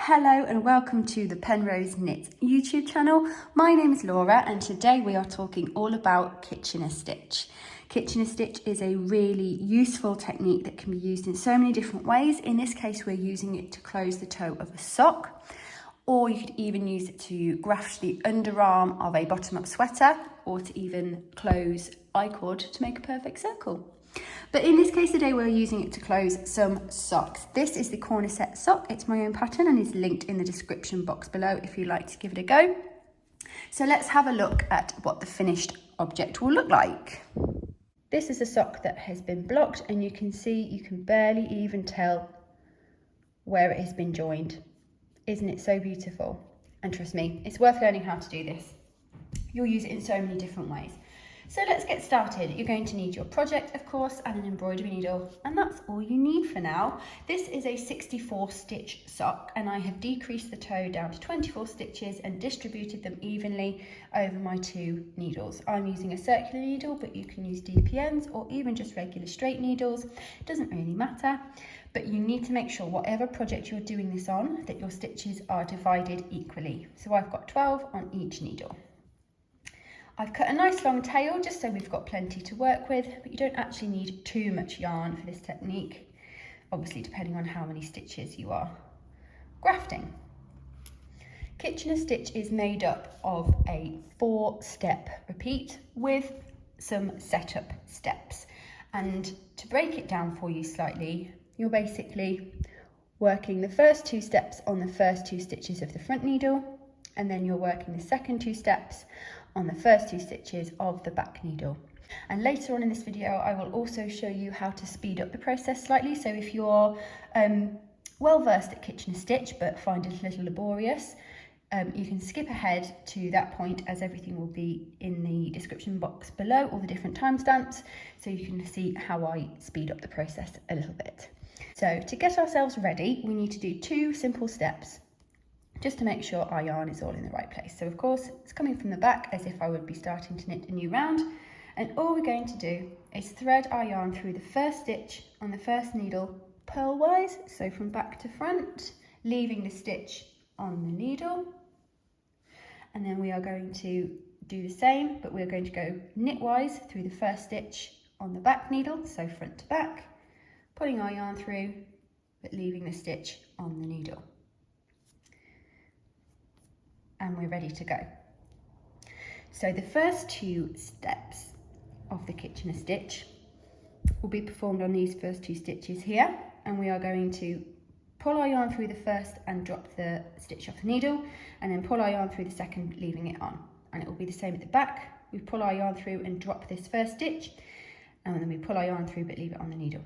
Hello and welcome to the Penrose Knits YouTube channel. My name is Laura and today we are talking all about Kitchener stitch. Kitchener stitch is a really useful technique that can be used in so many different ways. In this case, we're using it to close the toe of a sock, or you could even use it to graft the underarm of a bottom-up sweater, or to even close I-cord to make a perfect circle. But in this case today, we're using it to close some socks. This is the corner set sock. It's my own pattern and is linked in the description box below if you'd like to give it a go. So let's have a look at what the finished object will look like. This is a sock that has been blocked, and you can see you can barely even tell where it has been joined. Isn't it so beautiful? And trust me, it's worth learning how to do this. You'll use it in so many different ways. So let's get started. You're going to need your project, of course, and an embroidery needle, and that's all you need for now. This is a 64 stitch sock, and I have decreased the toe down to 24 stitches and distributed them evenly over my two needles. I'm using a circular needle, but you can use DPNs or even just regular straight needles. It doesn't really matter, but you need to make sure whatever project you're doing this on, that your stitches are divided equally. So I've got 12 on each needle. I've cut a nice long tail just so we've got plenty to work with, but you don't actually need too much yarn for this technique, obviously depending on how many stitches you are grafting. Kitchener stitch is made up of a 4-step repeat with some setup steps. And to break it down for you slightly, you're basically working the first 2 steps on the first 2 stitches of the front needle, and then you're working the second 2 steps on the first 2 stitches of the back needle. And later on in this video, I will also show you how to speed up the process slightly. So if you're well versed at Kitchener stitch but find it a little laborious, you can skip ahead to that point, as everything will be in the description box below, all the different timestamps, so you can see how I speed up the process a little bit. So to get ourselves ready, we need to do 2 simple steps, just to make sure our yarn is all in the right place. So of course, it's coming from the back as if I would be starting to knit a new round. And all we're going to do is thread our yarn through the first stitch on the first needle purlwise, so from back to front, leaving the stitch on the needle. And then we are going to do the same, but we're going to go knitwise through the first stitch on the back needle, so front to back, pulling our yarn through, but leaving the stitch on the needle. And we're ready to go. So the first 2 steps of the Kitchener stitch will be performed on these first 2 stitches here, and we are going to pull our yarn through the first and drop the stitch off the needle, and then pull our yarn through the second, leaving it on. And it will be the same at the back. We pull our yarn through and drop this first stitch, and then we pull our yarn through but leave it on the needle.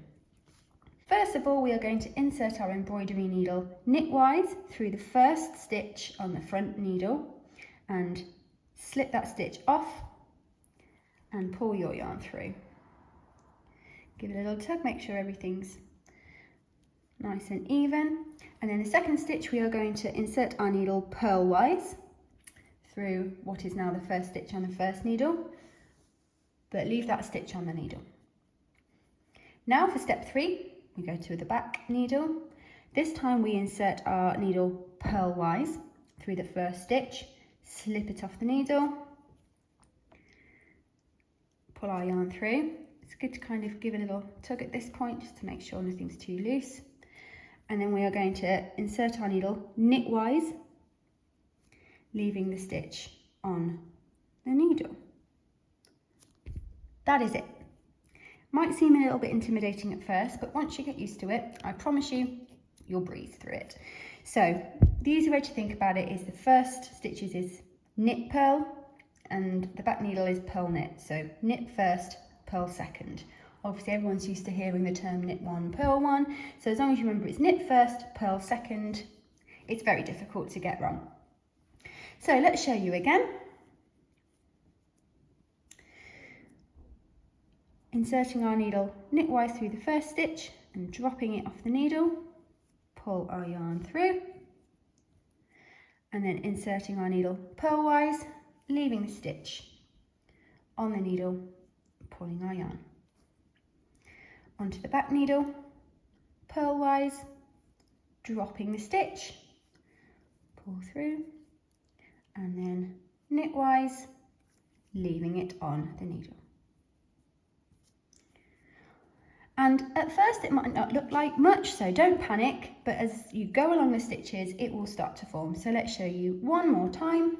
First of all, we are going to insert our embroidery needle knitwise through the first stitch on the front needle and slip that stitch off and pull your yarn through. Give it a little tug, make sure everything's nice and even. And then the second stitch, we are going to insert our needle purlwise through what is now the first stitch on the first needle, but leave that stitch on the needle. Now for step 3. We go to the back needle. This time we insert our needle purlwise through the first stitch, slip it off the needle, pull our yarn through. It's good to kind of give a little tug at this point just to make sure nothing's too loose. And then we are going to insert our needle knitwise, leaving the stitch on the needle. That is it. Might seem a little bit intimidating at first, but once you get used to it, I promise you, you'll breeze through it. So the easy way to think about it is the first stitches is knit purl, and the back needle is purl knit. So knit first, purl second. Obviously everyone's used to hearing the term knit 1, purl 1. So as long as you remember it's knit first, purl second, it's very difficult to get wrong. So let's show you again. Inserting our needle knitwise through the first stitch and dropping it off the needle, pull our yarn through, and then inserting our needle purlwise, leaving the stitch on the needle, pulling our yarn. Onto the back needle, purlwise, dropping the stitch, pull through, and then knitwise, leaving it on the needle. And at first it might not look like much, so don't panic, but as you go along the stitches, it will start to form. So let's show you one more time.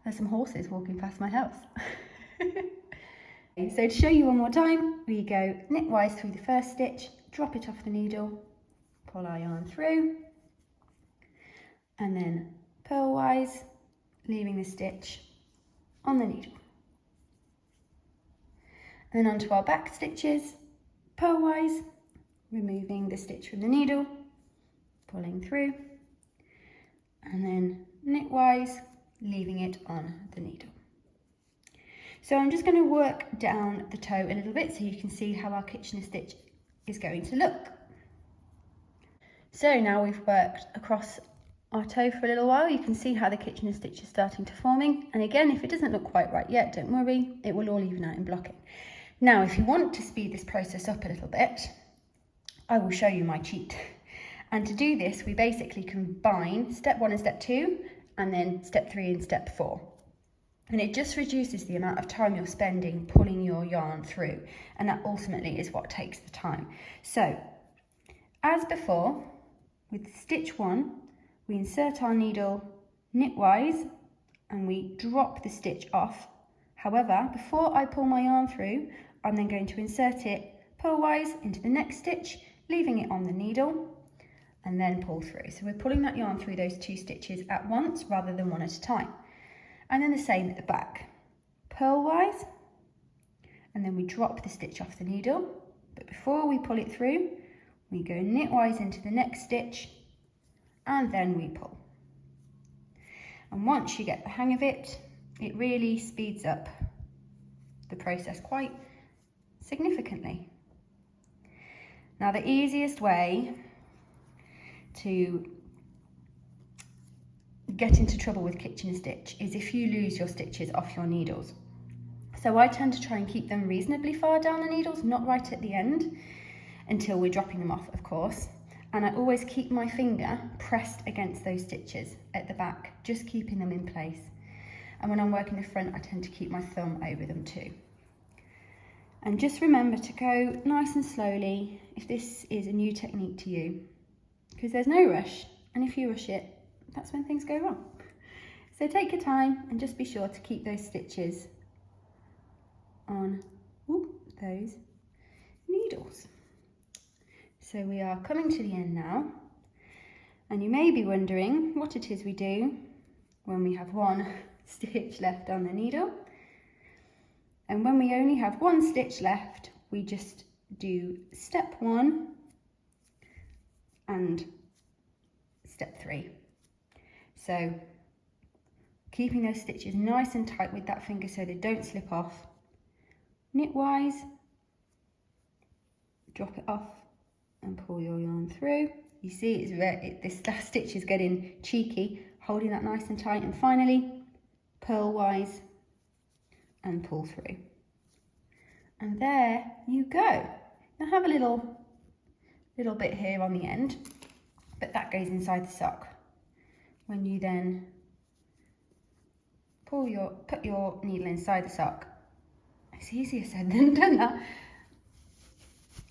There's some horses walking past my house. So to show you one more time, we go knitwise through the first stitch, drop it off the needle, pull our yarn through, and then purlwise, leaving the stitch on the needle. And then onto our back stitches, purlwise, removing the stitch from the needle, pulling through, and then knitwise, leaving it on the needle. So I'm just going to work down the toe a little bit so you can see how our Kitchener stitch is going to look. So now we've worked across our toe for a little while, you can see how the Kitchener stitch is starting to forming. And again, if it doesn't look quite right yet, don't worry, it will all even out in blocking. Now, if you want to speed this process up a little bit, I will show you my cheat. And to do this, we basically combine step 1 and step 2, and then step 3 and step 4. And it just reduces the amount of time you're spending pulling your yarn through. And that ultimately is what takes the time. So, as before, with stitch 1, we insert our needle knitwise and we drop the stitch off. However, before I pull my yarn through, I'm then going to insert it purlwise into the next stitch, leaving it on the needle, and then pull through. So we're pulling that yarn through those 2 stitches at once rather than one at a time. And then the same at the back, purlwise, and then we drop the stitch off the needle, but before we pull it through, we go knitwise into the next stitch, and then we pull. And once you get the hang of it, it really speeds up the process quite significantly. Now, the easiest way to get into trouble with Kitchener stitch is if you lose your stitches off your needles. So I tend to try and keep them reasonably far down the needles, not right at the end, until we're dropping them off, of course. And I always keep my finger pressed against those stitches at the back, just keeping them in place. And when I'm working the front, I tend to keep my thumb over them too. And just remember to go nice and slowly if this is a new technique to you, because there's no rush. And if you rush it, that's when things go wrong. So take your time and just be sure to keep those stitches on those needles. So we are coming to the end now, and you may be wondering what it is we do when we have 1 stitch left on the needle. And when we only have 1 stitch left, we just do step 1 and step 3. So keeping those stitches nice and tight with that finger so they don't slip off. Knitwise, drop it off and pull your yarn through. You see this last stitch is getting cheeky, holding that nice and tight, and finally purlwise and pull through. And there you go. Now have a little bit here on the end, but that goes inside the sock. When you then put your needle inside the sock, it's easier said than done that,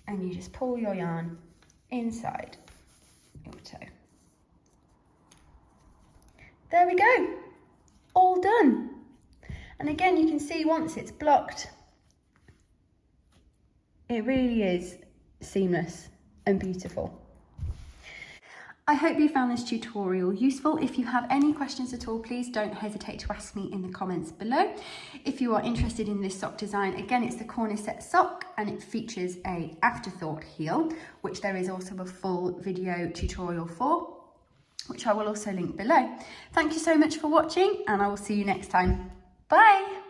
and you just pull your yarn inside your toe. There we go, all done. And again, you can see once it's blocked, it really is seamless and beautiful. I hope you found this tutorial useful. If you have any questions at all, please don't hesitate to ask me in the comments below. If you are interested in this sock design, again, it's the corner set sock and it features a afterthought heel, which there is also a full video tutorial for, which I will also link below. Thank you so much for watching, and I will see you next time. Bye.